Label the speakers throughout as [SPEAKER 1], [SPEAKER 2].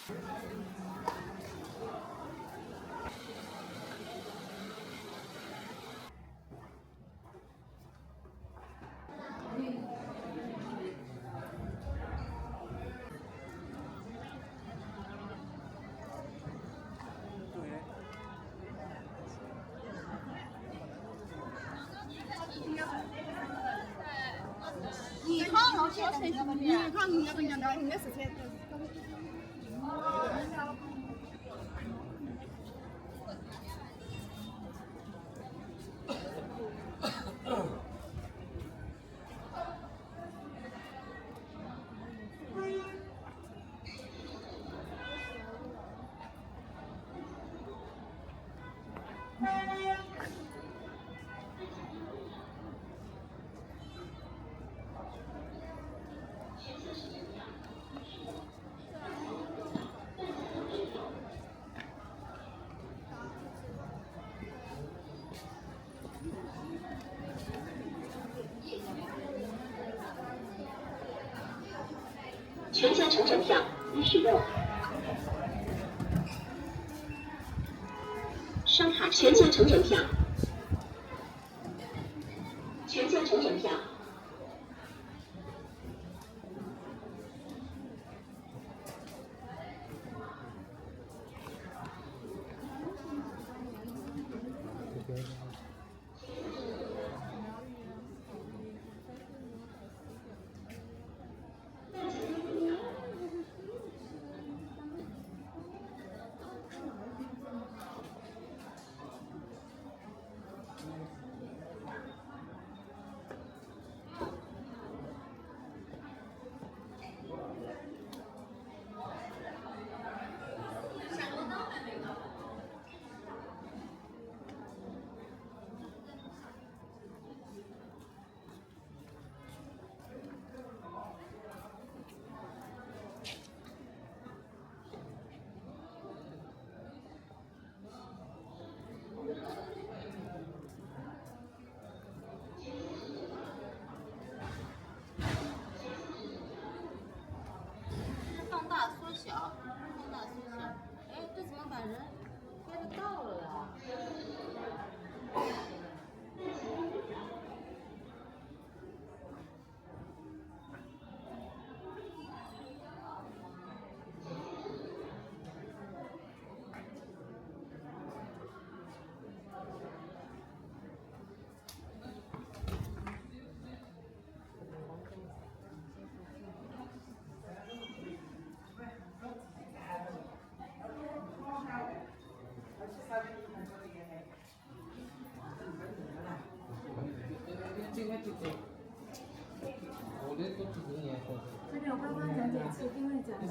[SPEAKER 1] 你看，你看人家的，应该是才。
[SPEAKER 2] 全家乘车票已使用。上海全家乘车票，全家乘车票。
[SPEAKER 3] 放大缩小，放大缩小。哎，这怎么把人拍得到了呀？
[SPEAKER 4] 这边官方讲解器定位讲解。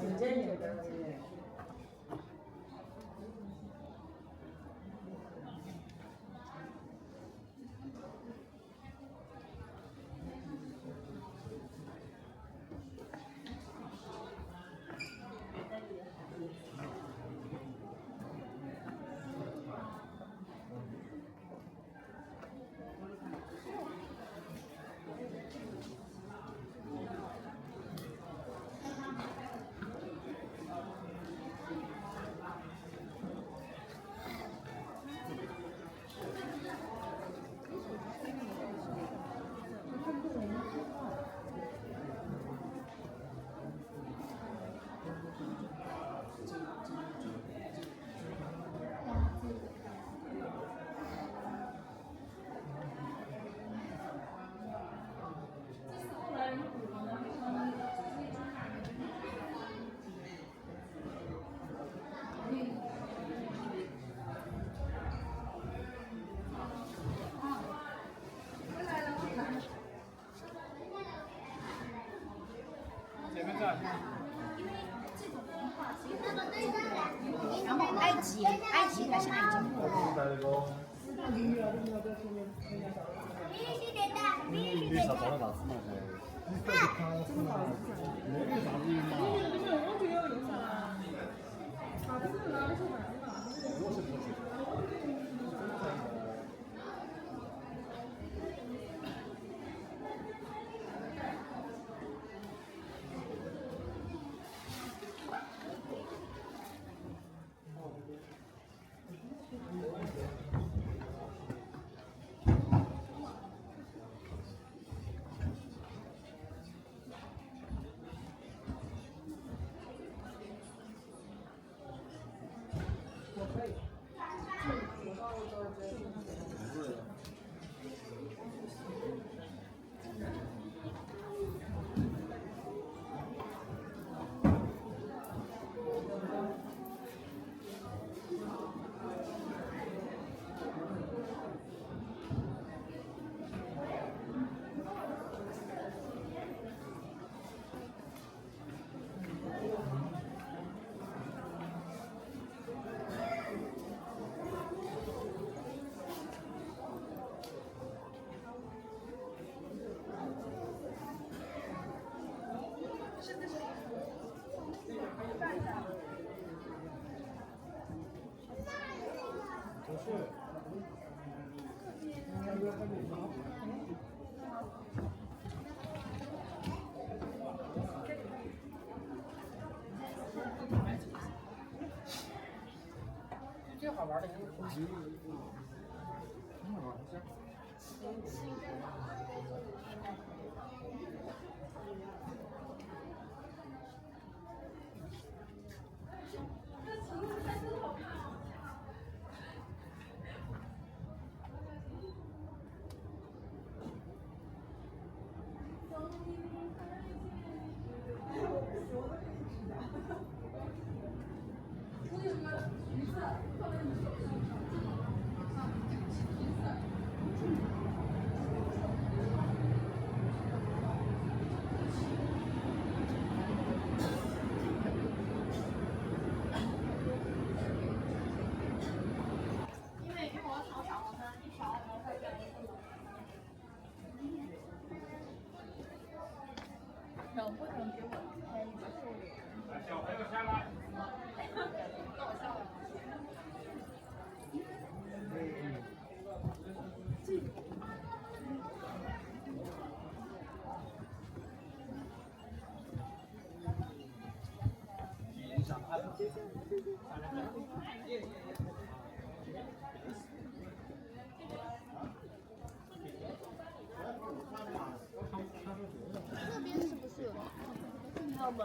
[SPEAKER 1] 然后埃及它现在已经过了。
[SPEAKER 5] 你啥找了啥子嘛？最好玩的就是
[SPEAKER 1] 能不能给我开一个瘦脸？
[SPEAKER 6] 小朋友下来。
[SPEAKER 1] 搞笑了。
[SPEAKER 3] 这边是不是有澳门？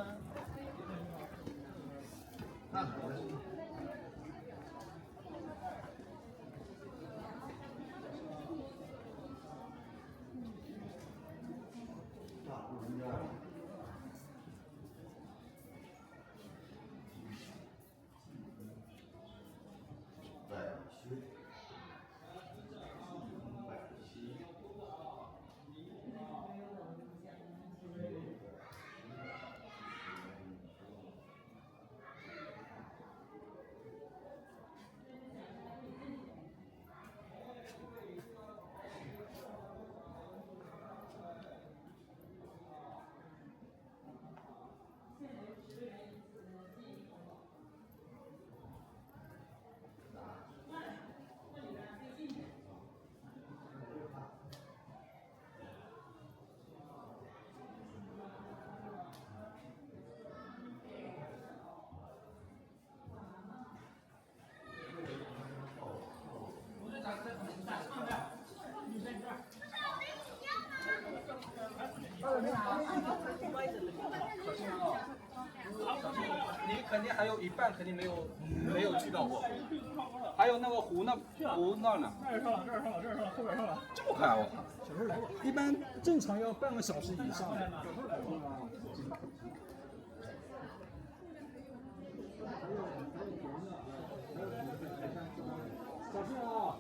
[SPEAKER 6] 你肯定还有一半肯定没有去到过，还有那个湖呢？
[SPEAKER 5] 这儿上了，这儿上了，这儿上了，后边上了，
[SPEAKER 6] 这么快我
[SPEAKER 5] 小时候来过，一般正常要半个小时以上。小心啊！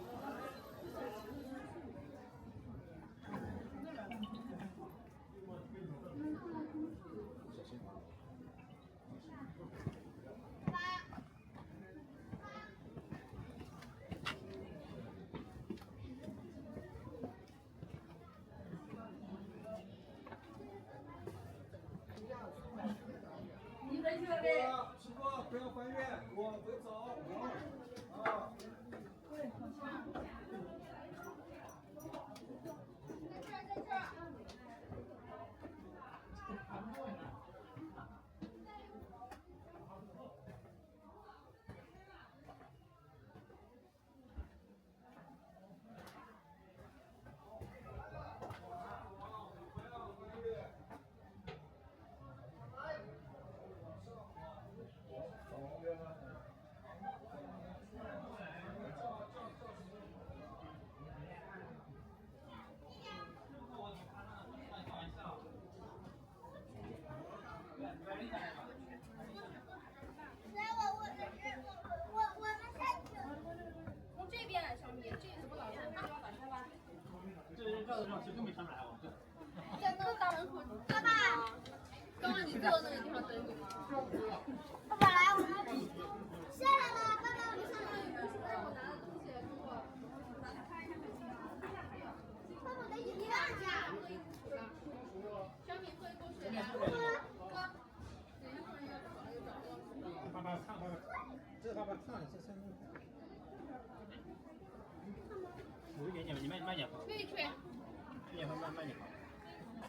[SPEAKER 5] 师傅不要翻越，我回走。啊。
[SPEAKER 1] 从这边来，小米，这个怎么老是打开吧？
[SPEAKER 6] 这照的上谁都没上来我。
[SPEAKER 1] 在那个大门口，爸爸，刚刚你坐的那个地方等你吗？爸爸来，我拿下来了，爸爸，我上来有人说让我拿的东西，给我拿它看一下就行了。爸爸，给你2下，喝一口水吧。小米喝一口水，2个。哥，等一会儿要找了又找不到。
[SPEAKER 7] 我给你，你慢点喝。
[SPEAKER 1] 可以去。
[SPEAKER 7] 慢点喝。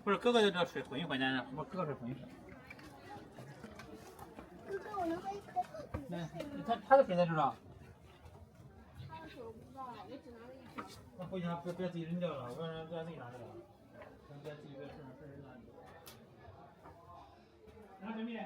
[SPEAKER 7] 不是哥哥的这水混一混呢，我哥哥水混一混。
[SPEAKER 1] 哥哥，我能喝一口？
[SPEAKER 7] 来，他的水在这儿。
[SPEAKER 1] 他的水我不知道，我只拿了一瓶。
[SPEAKER 7] 那不行，别自己扔掉了，不然自己拿去了。别自己别顺人拿去。拿小米。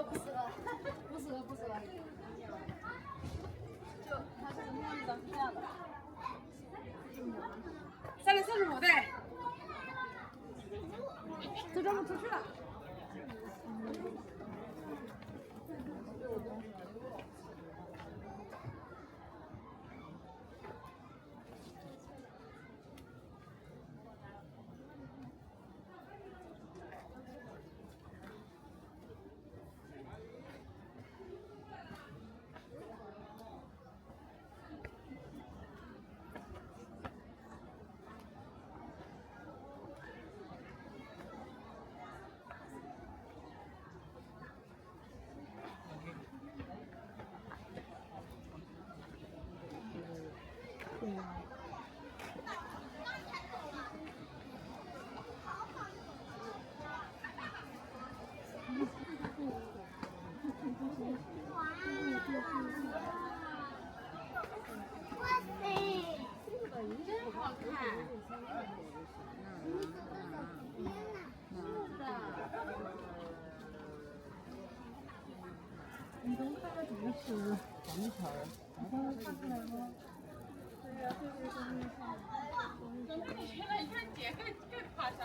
[SPEAKER 1] 不是，就它是什么样的？这样的。345对。这装不出去了。
[SPEAKER 4] 你都看着怎么吃？黄条，看出来吗？对呀，这个东西看。
[SPEAKER 1] 原来看姐更夸张。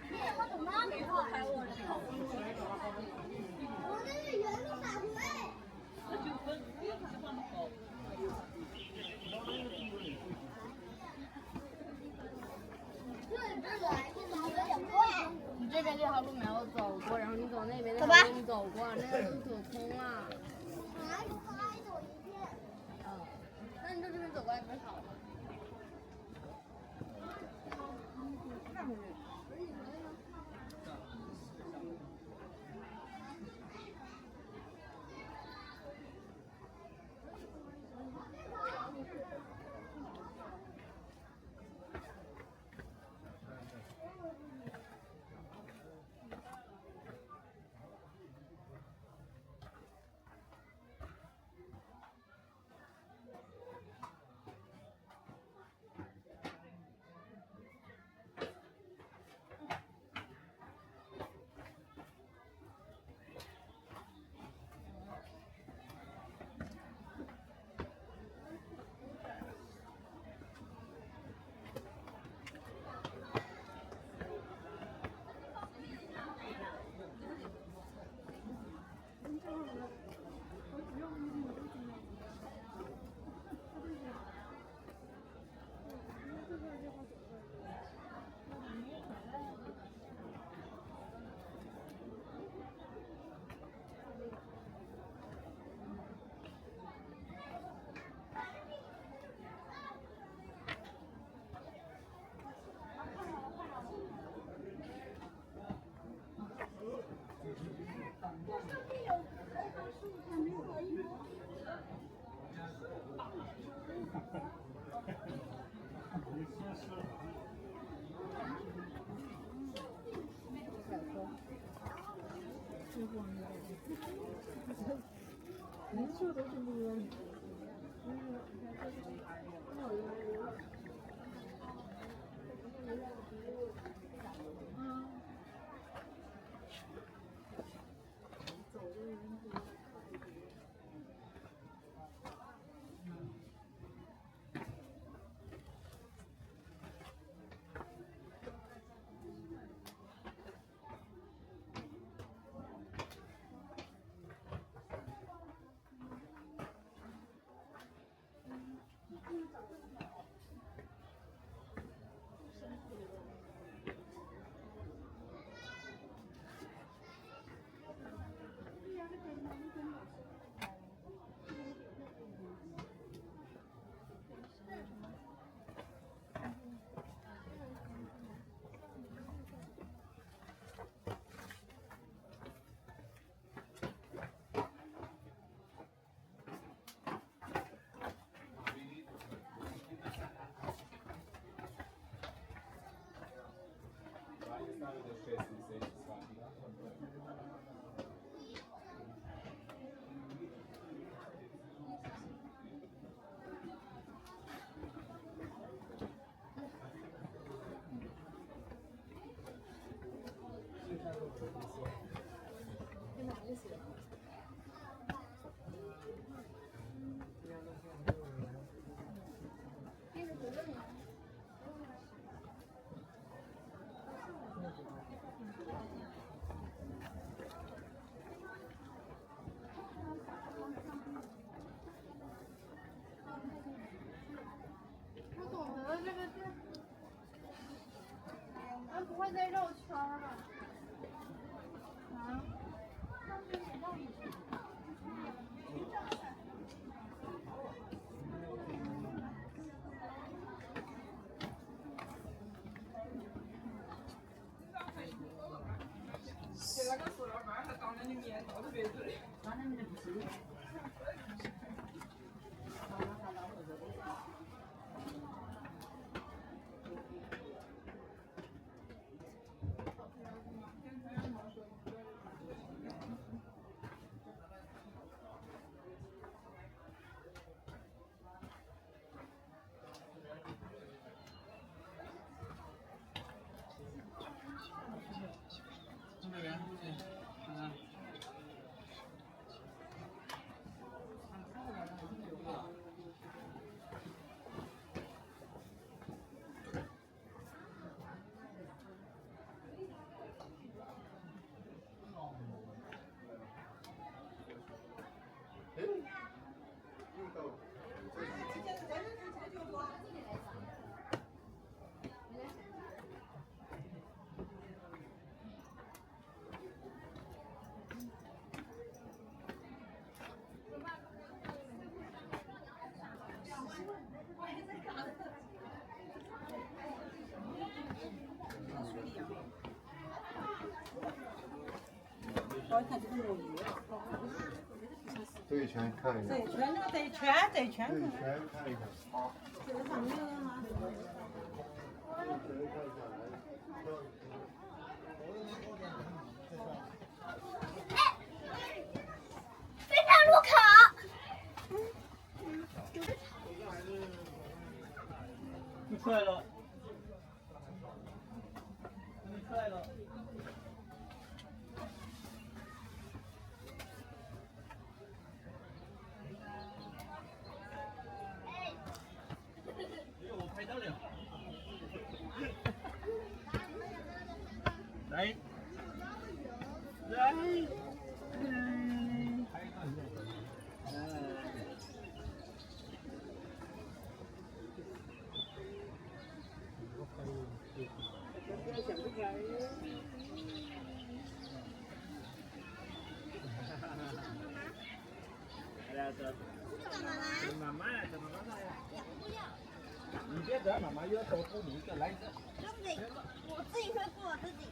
[SPEAKER 1] 你怎么总那没放开我？我这是原路返回。
[SPEAKER 3] 你这边这条路没有走过，然后你走那边那条路你走过，那个路走通了。
[SPEAKER 1] 哪有开走一遍？
[SPEAKER 3] 那你就这边走过来不是好了？看回去。
[SPEAKER 4] 人数都是那个，
[SPEAKER 1] 我总觉得这个店，咱不会再绕圈儿吧？啊？
[SPEAKER 8] 这一圈看一下。
[SPEAKER 4] 这一圈那个这一圈
[SPEAKER 8] 这一圈看一下。
[SPEAKER 4] 这个上面有吗？
[SPEAKER 1] 非常路口。
[SPEAKER 7] 你出来了，你出来了。我拍到了。来，来，妈妈来，等妈妈来呀。你别等，妈妈要多补你一个来着。
[SPEAKER 1] 我自己会顾我自己。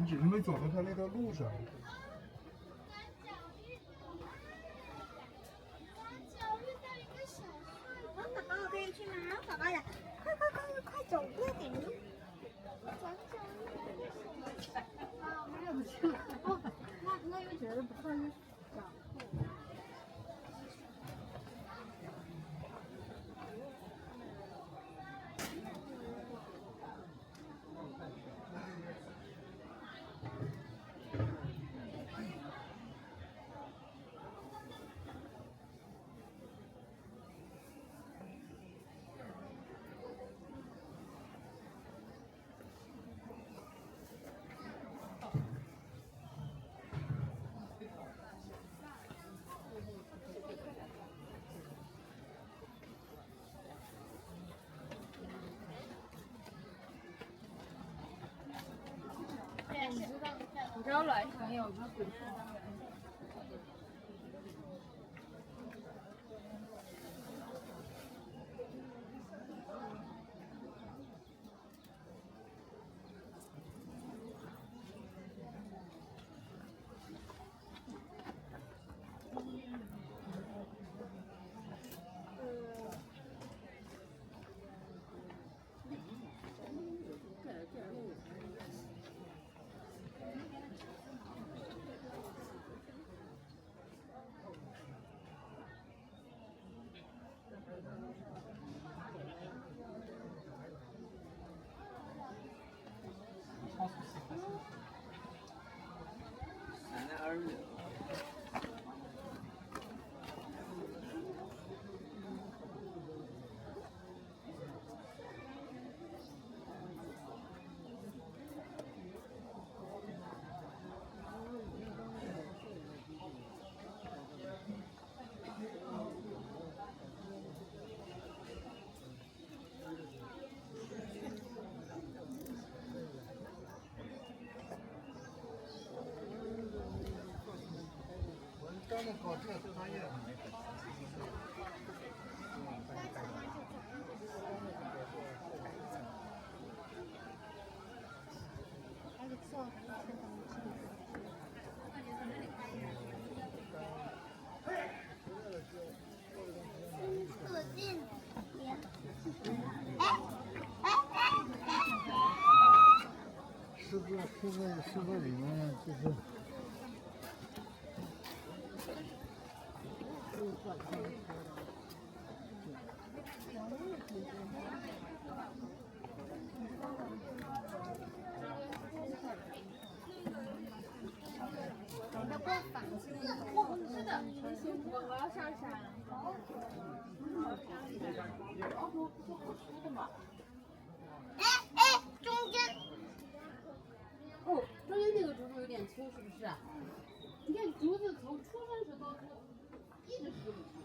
[SPEAKER 8] 你只是没走到他那条路上。
[SPEAKER 1] 宝宝可以去哪？宝宝呀，快走，不要点路。
[SPEAKER 4] 啊，没有去了。哦，我又觉得不错呢。你知道栾城有个鬼市庄园？
[SPEAKER 7] 奶奶儿女。
[SPEAKER 8] 刚刚考这个专业。
[SPEAKER 1] 可劲点。
[SPEAKER 8] 诗歌里面就是。
[SPEAKER 4] 是的，我要上山。
[SPEAKER 1] 中间。
[SPEAKER 3] 哦，中间那个竹子有点粗，是不是？你看竹子从出生时到一直是这么粗。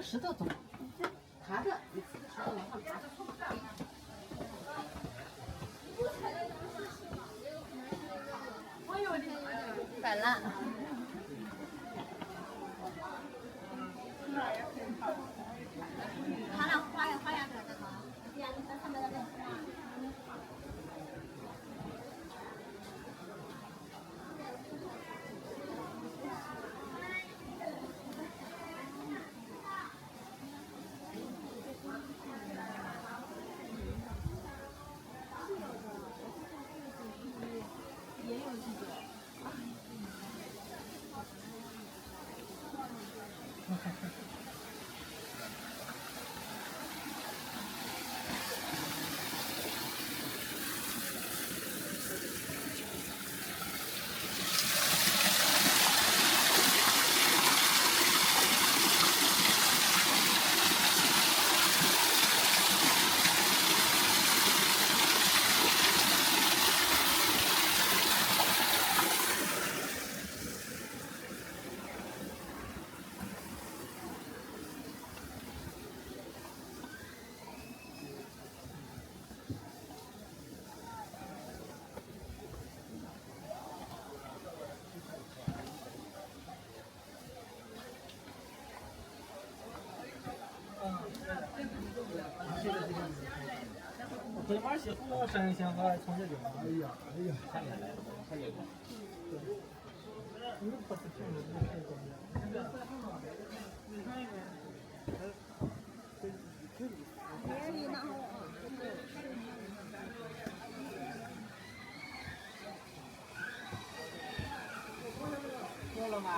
[SPEAKER 3] 个石头走，爬着，你扶着石头往上爬。摆烂。
[SPEAKER 1] 他俩花呀在这吗？对呀，你看他们那个花。
[SPEAKER 7] 北马西湖山鲜花从这地方，
[SPEAKER 8] 哎呀，
[SPEAKER 7] 看下来的，还有。你不是听说这个东西？够了吗？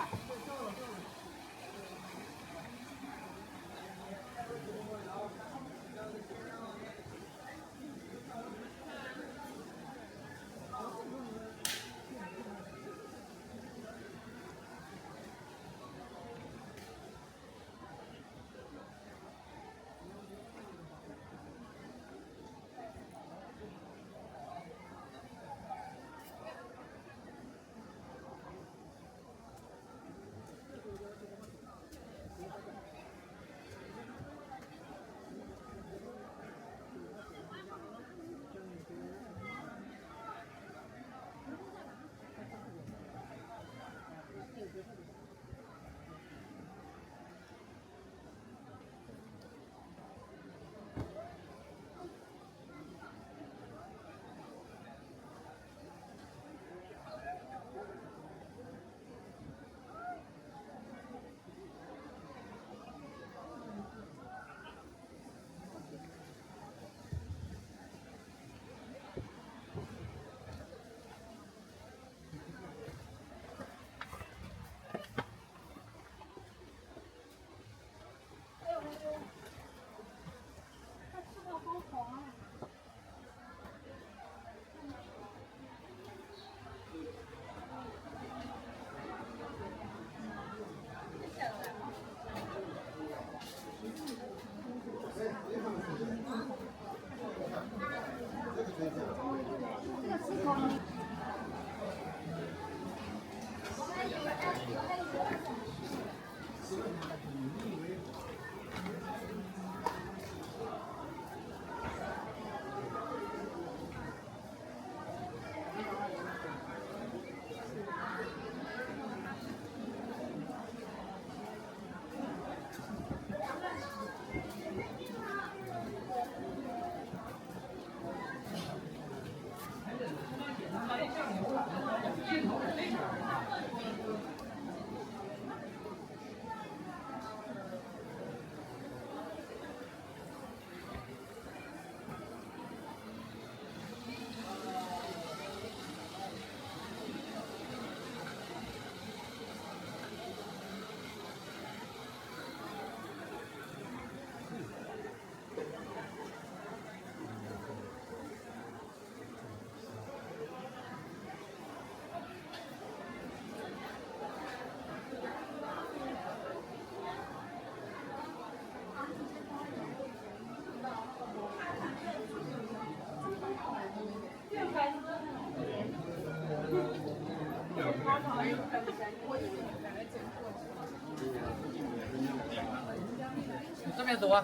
[SPEAKER 6] 走啊。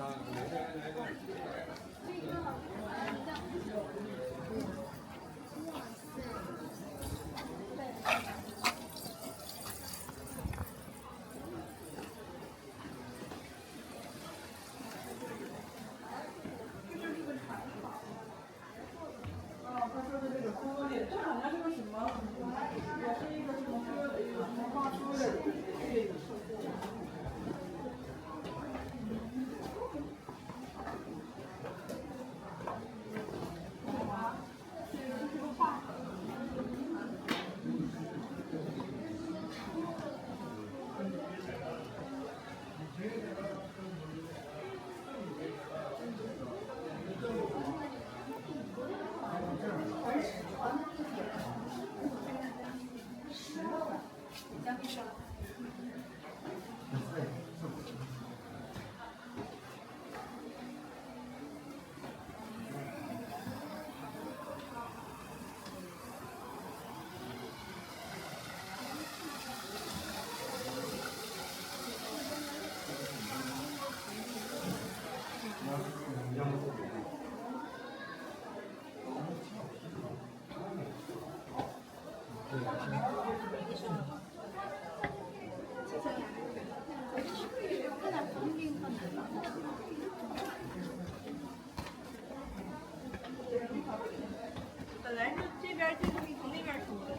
[SPEAKER 4] 本来是这边这个从那边出的，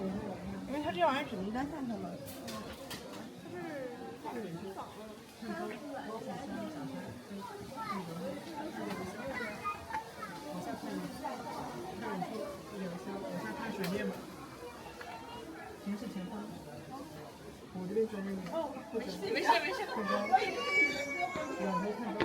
[SPEAKER 4] 因为它这玩意儿只能单看它了。
[SPEAKER 9] 形式前方，我这边专业点。哦，没事没事没事。看高，两头看高。